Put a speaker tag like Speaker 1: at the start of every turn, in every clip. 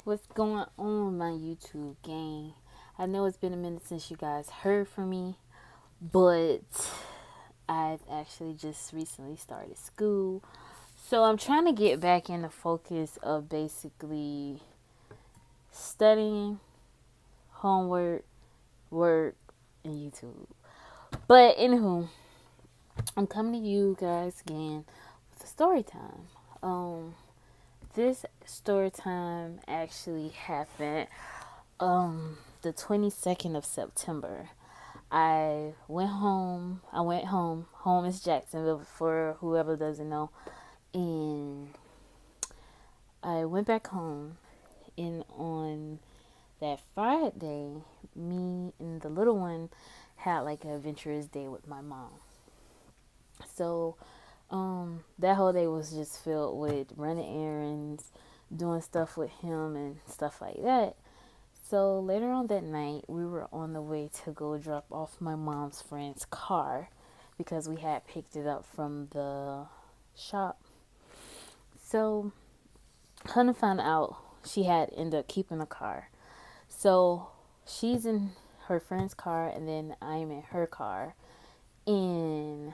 Speaker 1: What's going on, my YouTube gang? I know it's been a minute since you guys heard from me, but I've actually just recently started school. So I'm trying to get back in the focus of basically studying, homework, work, and YouTube. But anywho, I'm coming to you guys again with a story time. This story time actually happened the 22nd of September. I went home. Home is Jacksonville for whoever doesn't know. And I went back home. And on that Friday, me and the little one had like an adventurous day with my mom. So, that whole day was just filled with running errands, doing stuff with him and stuff like that. So later on that night, we were on the way to go drop off my mom's friend's car because we had picked it up from the shop. So, kind of found out she had ended up keeping the car. So, she's in her friend's car, and then I'm in her car. And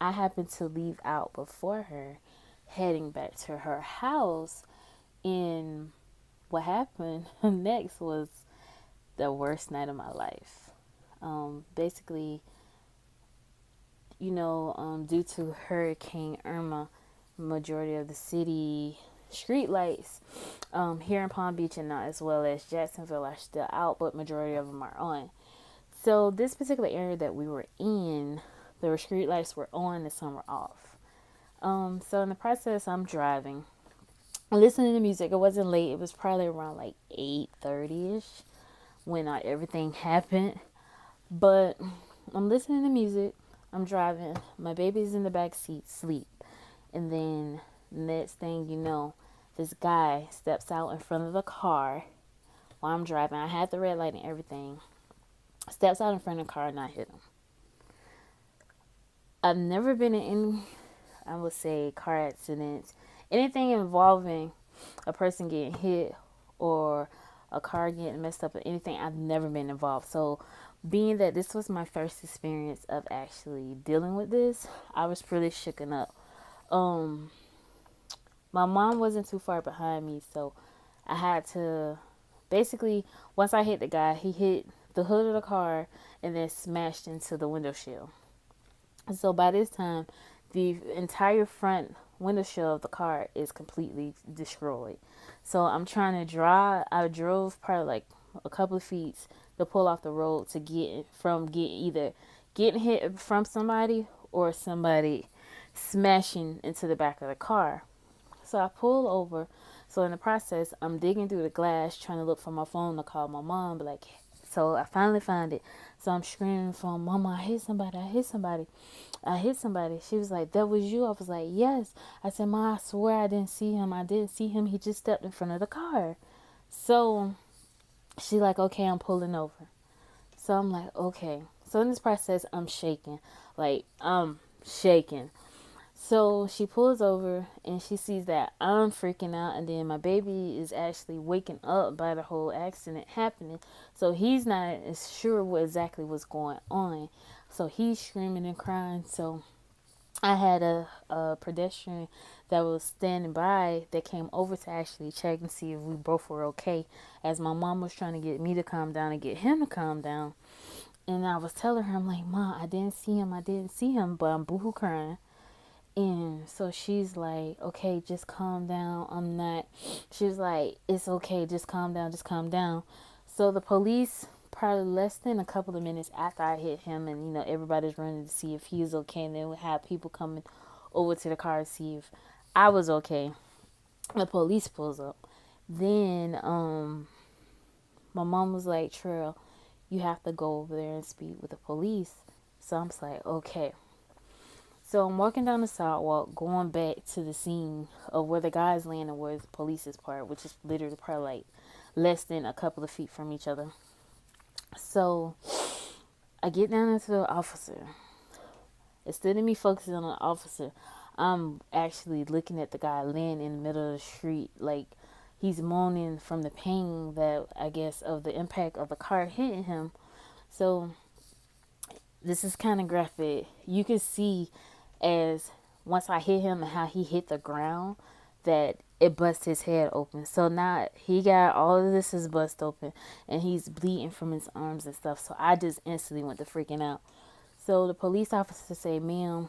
Speaker 1: I happened to leave out before her, heading back to her house. And what happened next was the worst night of my life. Basically, due to Hurricane Irma, majority of the city street lights here in Palm Beach and not as well as Jacksonville are still out, but majority of them are on. So this particular area that we were in, the street lights were on and some were off. So in the process, I'm driving, listening to music. It wasn't late. It was probably around like 8:30 ish when everything happened. But I'm listening to music. I'm driving. My baby's in the back seat, sleep. And then next thing you know, this guy steps out in front of the car while I'm driving. I had the red light and everything. Steps out in front of the car and I hit him. I've never been in any, I would say, car accidents. Anything involving a person getting hit or a car getting messed up or anything, I've never been involved. So being that this was my first experience of actually dealing with this, I was pretty shooken up. Um, my mom wasn't too far behind me, so I had to basically, once I hit the guy, he hit the hood of the car and then smashed into the window shield. So by this time, the entire front window shield of the car is completely destroyed. So I'm trying to drive. I drove probably like a couple of feet to pull off the road to get either getting hit from somebody or somebody smashing into the back of the car. So I pull over. So in the process, I'm digging through the glass trying to look for my phone to call my mom. But like, so I finally find it. So I'm screaming for Mama, I hit somebody, I hit somebody, I hit somebody. She was like, that was you? I was like, yes. I said, Ma, I swear I didn't see him. I didn't see him. He just stepped in front of the car. So she like, okay, I'm pulling over. So I'm like, okay. So in this process, I'm shaking. Like, I'm shaking. So she pulls over and she sees that I'm freaking out, and then my baby is actually waking up by the whole accident happening. So he's not as sure what exactly what's going on. So he's screaming and crying. So I had a pedestrian that was standing by that came over to actually check and see if we both were okay, as my mom was trying to get me to calm down and get him to calm down. And I was telling her, I'm like, Mom, I didn't see him, but I'm boohoo crying. And so she's like, okay, just calm down. I'm not. She was like, it's okay, just calm down, just calm down. So the police, probably less than a couple of minutes after I hit him, and everybody's running to see if he was okay, and then we have people coming over to the car to see if I was okay. The police pulls up. Then my mom was like, Trail, you have to go over there and speak with the police. So I'm just like, okay. So I'm walking down the sidewalk, going back to the scene of where the guy's laying and where the police is part, which is literally probably like less than a couple of feet from each other. So I get down into the officer. Instead of me focusing on the officer, I'm actually looking at the guy laying in the middle of the street. Like, he's moaning from the pain that I guess of the impact of the car hitting him. So this is kind of graphic. You can see as once I hit him and how he hit the ground that it bust his head open. So now he got all of this is bust open and he's bleeding from his arms and stuff. So I just instantly went to freaking out. So the police officer said, "Ma'am,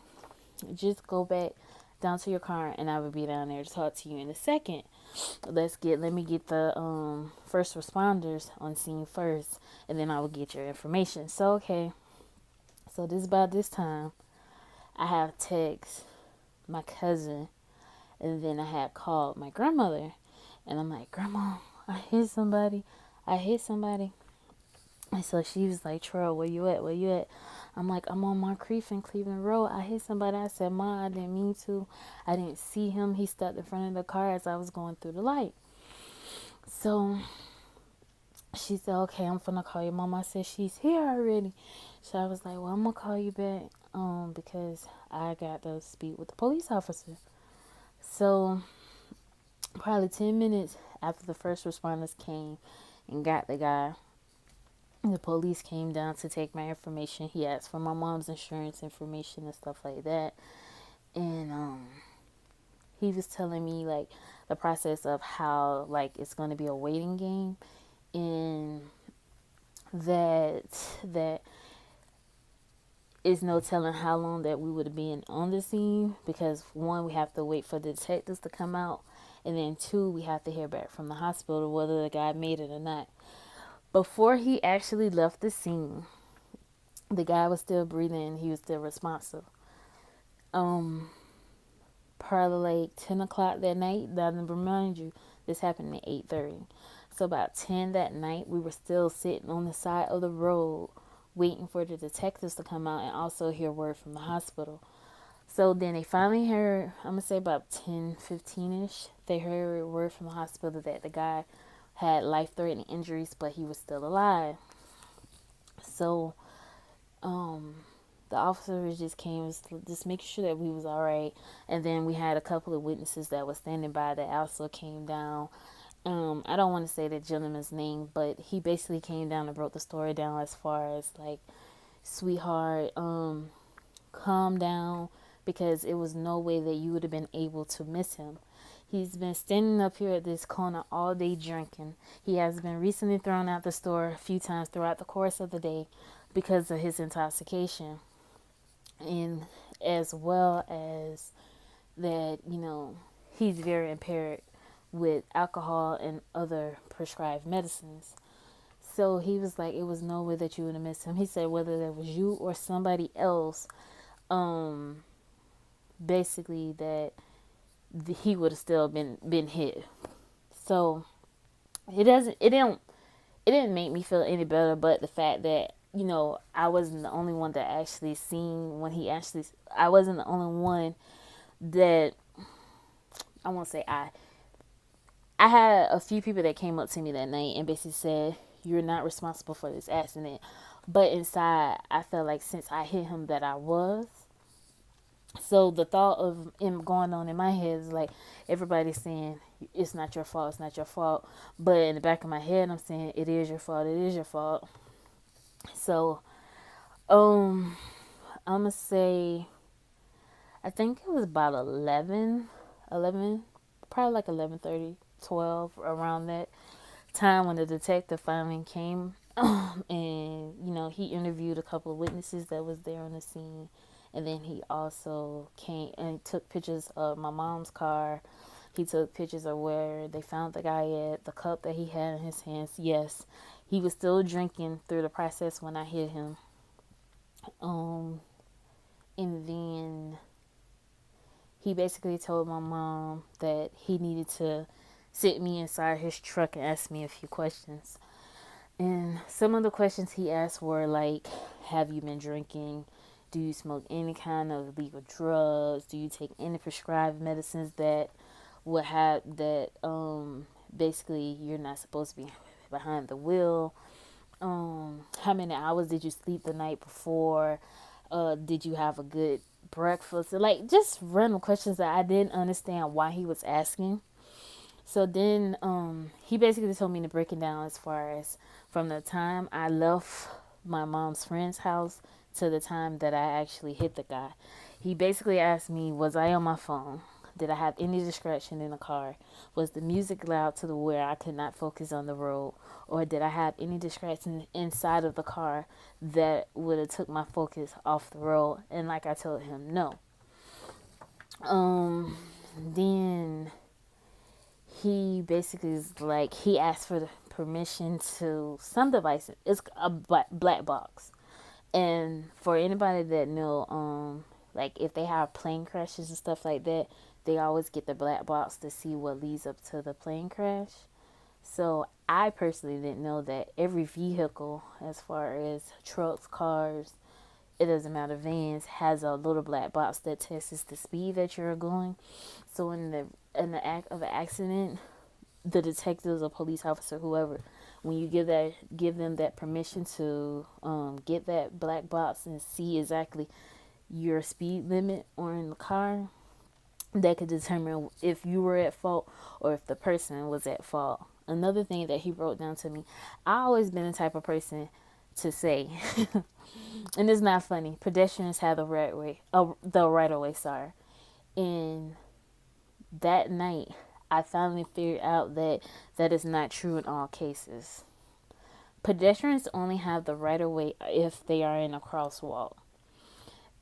Speaker 1: just go back down to your car and I will be down there to talk to you in a second. Let me get the first responders on scene first and then I will get your information." So okay. So this about this time I have text my cousin and then I had called my grandmother and I'm like, "Grandma, I hit somebody. I hit somebody." And so she was like, "Terrell, where you at? Where you at?" I'm like, "I'm on Moncrief in Cleveland Road. I hit somebody." I said, "Ma, I didn't mean to. I didn't see him. He stopped in front of the car as I was going through the light." So she said, "Okay, I'm finna call your mom." I said, "She's here already." So I was like, "Well, I'm gonna call you back because I got to speak with the police officer." So probably 10 minutes after the first responders came and got the guy, the police came down to take my information. He asked for my mom's insurance information and stuff like that. And he was telling me like the process of how like it's going to be a waiting game and that is no telling how long that we would have been on the scene because one, we have to wait for the detectives to come out, and then two, we have to hear back from the hospital whether the guy made it or not. Before he actually left the scene, the guy was still breathing. He was still responsive. Um, Probably like 10 o'clock that night. Now, to remind you, this happened at 8:30. So about 10 that night, we were still sitting on the side of the road waiting for the detectives to come out and also hear word from the hospital. So then they finally heard, I'm going to say about 10:15ish, they heard word from the hospital that the guy had life-threatening injuries, but he was still alive. So um, the officers just came just making sure that we was all right, and then we had a couple of witnesses that were standing by that also came down. I don't want to say the gentleman's name, but he basically came down and broke the story down as far as like, "Sweetheart, calm down, because it was no way that you would have been able to miss him. He's been standing up here at this corner all day drinking. He has been recently thrown out the store a few times throughout the course of the day because of his intoxication, and as well as that, he's very impaired with alcohol and other prescribed medicines." So he was like, it was no way that you would have missed him. He said whether that was you or somebody else, um, basically that he would have still been hit. So it didn't make me feel any better, but the fact that I wasn't the only one that actually seen when he actually, I wasn't the only one that, I won't say I had a few people that came up to me that night and basically said, "You're not responsible for this accident." But inside, I felt like since I hit him that I was. So the thought of him going on in my head is like, everybody's saying, "It's not your fault, it's not your fault." But in the back of my head, I'm saying, "It is your fault, it is your fault." So, um, I'm going to say, I think it was about 11, probably like 11:30, 12, around that time when the detective finally came. And he interviewed a couple of witnesses that was there on the scene, and then he also came and took pictures of my mom's car. He took pictures of where they found the guy at, the cup that he had in his hands. Yes, he was still drinking through the process when I hit him. um and then he basically told my mom that he needed to sit me inside his truck and ask me a few questions. And some of the questions he asked were like, "Have you been drinking? Do you smoke any kind of illegal drugs? Do you take any prescribed medicines that would have that basically you're not supposed to be behind the wheel? How many hours did you sleep the night before? Did you have a good breakfast?" Like just random questions that I didn't understand why he was asking. So then he basically told me to break it down as far as from the time I left my mom's friend's house to the time that I actually hit the guy. He basically asked me, was I on my phone? Did I have any distraction in the car? Was the music loud to the where I could not focus on the road? Or did I have any distraction inside of the car that would have took my focus off the road? And like I told him, no. Um then he basically is like he asked for the permission to some devices. It's a black box, and for anybody that know, like if they have plane crashes and stuff like that, they always get the black box to see what leads up to the plane crash. So I personally didn't know that every vehicle, as far as trucks, cars, it doesn't matter, vans, has a little black box that tests the speed that you're going. So in the act of an accident, the detectives or police officer, whoever, when you give them that permission to get that black box and see exactly your speed limit on the car, that could determine if you were at fault or if the person was at fault. Another thing that he wrote down to me, I always been the type of person to say, and it's not funny, pedestrians have the right of way, sorry. And that night, I finally figured out that that is not true in all cases. Pedestrians only have the right of way if they are in a crosswalk.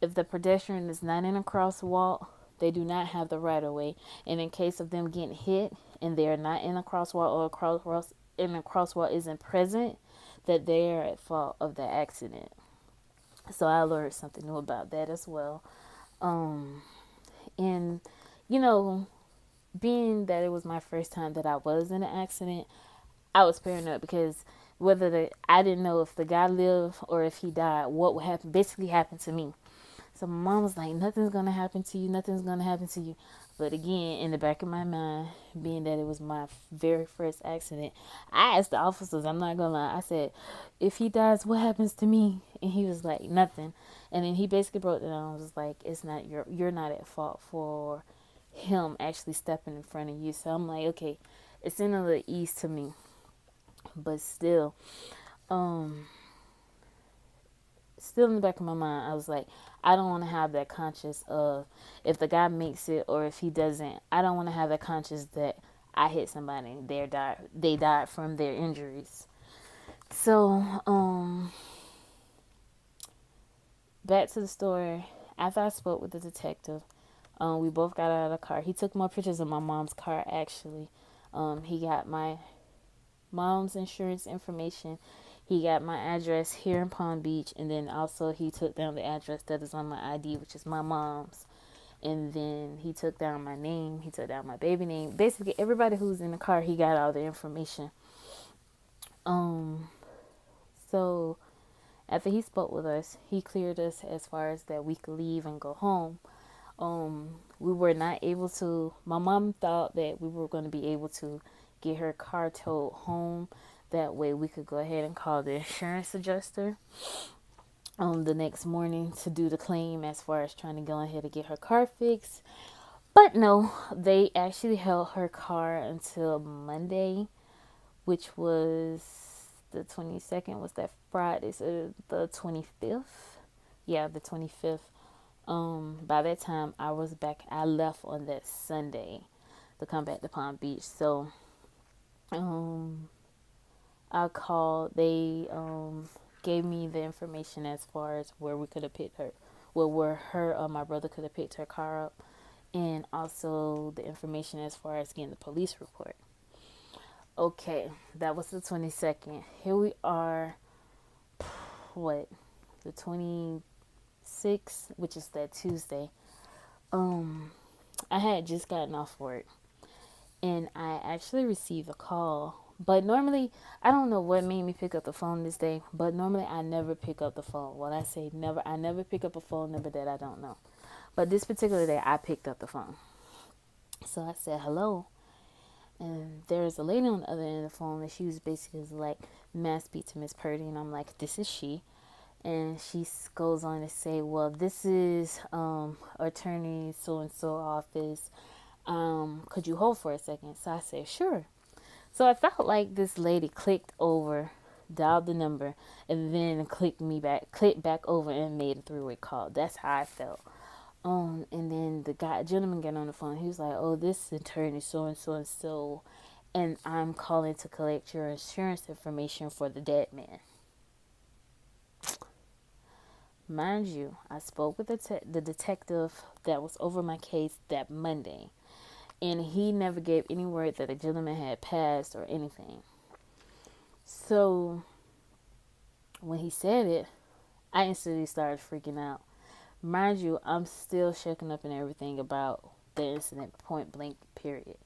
Speaker 1: If the pedestrian is not in a crosswalk, they do not have the right of way. And in case of them getting hit and they are not in a crosswalk or a crosswalk isn't present, that they are at fault of the accident. So I learned something new about that as well. Um, and you know, being that it was my first time that I was in an accident, I was paranoid because I didn't know if the guy lived or if he died, what would happen, basically happened to me. So my mom was like, nothing's gonna happen to you, nothing's gonna happen to you. But again, in the back of my mind, being that it was my very first accident, I asked the officers, I'm not gonna lie, I said, if he dies, what happens to me? And he was like, nothing. And then he basically broke it down and was like, it's not you're not at fault for him actually stepping in front of you. So I'm like, okay, it's in a little ease to me. But um still in the back of my mind, I was like, I don't want to have that conscious of if the guy makes it or if he doesn't. I don't want to have that conscious that I hit somebody and they died from their injuries. So, back to the story. After I spoke with the detective, we both got out of the car. He took more pictures of my mom's car actually. He got my mom's insurance information. He got my address here in Palm Beach, and then also he took down the address that is on my ID, which is my mom's. And then he took down my name. He took down my baby name. Basically, everybody who's in the car, he got all the information. Um, so after he spoke with us, he cleared us as far as that we could leave and go home. We were not able to. My mom thought that we were going to be able to get her car towed home. That way, we could go ahead and call the insurance adjuster the next morning to do the claim as far as trying to go ahead and get her car fixed. But no, they actually held her car until Monday, which was the 22nd. Was that Friday? So the 25th? Yeah, the 25th. By that time, I was back. I left on that Sunday to come back to Palm Beach. So, I called. They gave me the information as far as where we could have picked her, well, where her or my brother could have picked her car up, and also the information as far as getting the police report. Okay, that was the 22nd. Here we are, what, the 26th, which is that Tuesday. I had just gotten off work and I actually received a call. But normally, I don't know what made me pick up the phone this day, but normally I never pick up the phone. When I say never, I never pick up a phone number that I don't know. But this particular day, I picked up the phone. So I said, hello. And there's a lady on the other end of the phone, and she was basically like, may I speak to Miss Purdy? And I'm like, this is she. And she goes on to say, well, this is attorney so-and-so office. Could you hold for a second? So I said, sure. So I felt like this lady clicked over, dialed the number, and then clicked back over and made a three-way call. That's how I felt. And then gentleman got on the phone. He was like, "Oh, this attorney so and so and so, and I'm calling to collect your insurance information for the dead man." Mind you, I spoke with the detective that was over my case that Monday, and he never gave any word that the gentleman had passed or anything. So when he said it, I instantly started freaking out. Mind you, I'm still shaken up and everything about the incident, point blank, period.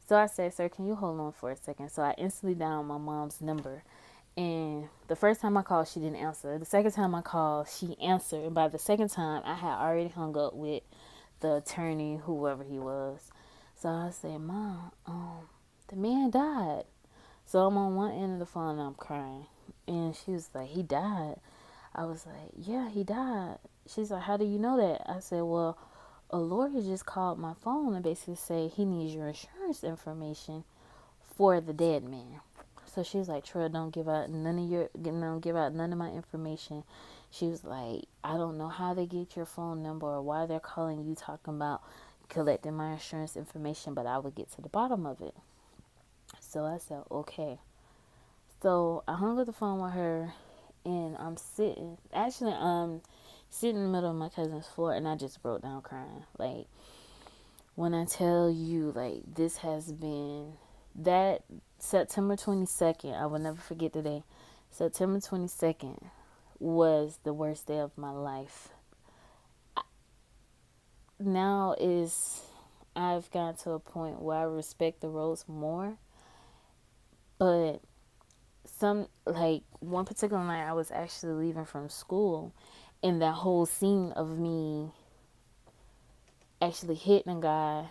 Speaker 1: So I said, "Sir, can you hold on for a second?" So I instantly dialed my mom's number. And the first time I called, she didn't answer. The second time I called, she answered. And by the second time, I had already hung up with the attorney, whoever he was. So I said, "Mom, the man died." So I'm on one end of the phone and I'm crying. And she was like, "He died?" I was like, "Yeah, he died." She's like, "How do you know that?" I said, "Well, a lawyer just called my phone and basically say he needs your insurance information for the dead man." So she was like, "Troy, don't give out none of my information." She was like, "I don't know how they get your phone number or why they're calling you talking about collecting my insurance information, but I will get to the bottom of it." So I said, "Okay." So I hung up the phone with her, and I'm sitting in the middle of my cousin's floor, and I just broke down crying. Like, when I tell you, like, this has been that September 22nd, I will never forget the day. September 22nd was the worst day of my life. Now I've gotten to a point where I respect the roads more, but like one particular night I was actually leaving from school, and that whole scene of me actually hitting a guy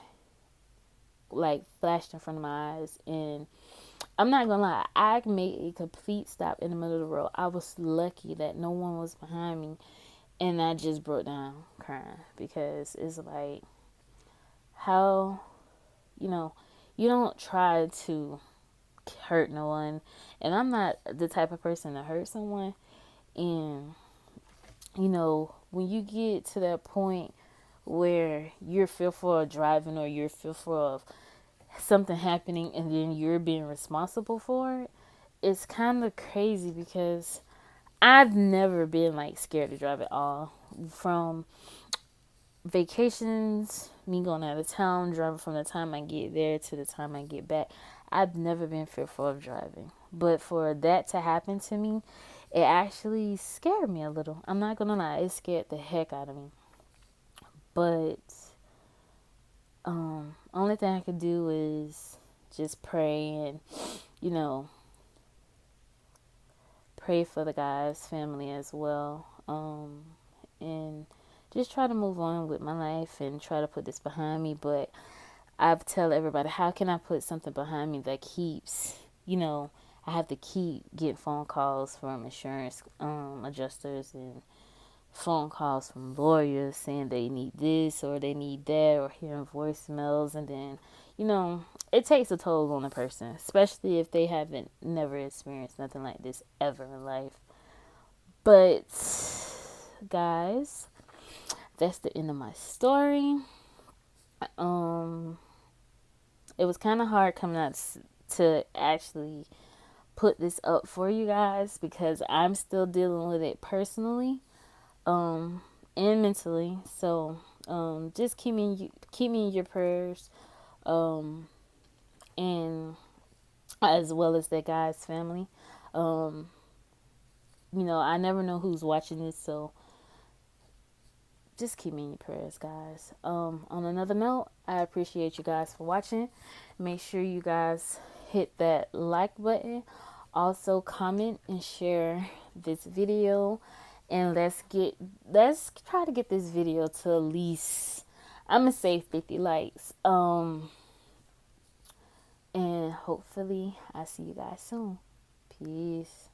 Speaker 1: like flashed in front of my eyes, and I'm not gonna lie, I made a complete stop in the middle of the road. I was lucky that no one was behind me, and I just broke down crying because it's like, how, you know, you don't try to hurt no one, and I'm not the type of person to hurt someone. And when you get to that point where you're fearful of driving or you're fearful of something happening and then you're being responsible for it, it's kind of crazy because I've never been like scared to drive at all. From vacations, me going out of town, driving from the time I get there to the time I get back, I've never been fearful of driving. But for that to happen to me, it actually scared me a little. I'm not gonna lie, it scared the heck out of me. But only thing I could do is just pray and, you know, pray for the guy's family as well. And just try to move on with my life and try to put this behind me. But I've tell everybody, how can I put something behind me that keeps, I have to keep getting phone calls from insurance adjusters and phone calls from lawyers saying they need this or they need that, or hearing voicemails, and then it takes a toll on a person, especially if they haven't never experienced nothing like this ever in life. But guys, that's the end of my story. It was kind of hard coming out to actually put this up for you guys because I'm still dealing with it personally and mentally. So just keep me in your prayers, and as well as that guy's family. Um, I never know who's watching this, so just keep me in your prayers, guys. On another note, I appreciate you guys for watching. Make sure you guys hit that like button. Also, comment and share this video, and let's try to get this video to at least, I'm gonna say, 50 likes. And hopefully I see you guys soon. Peace.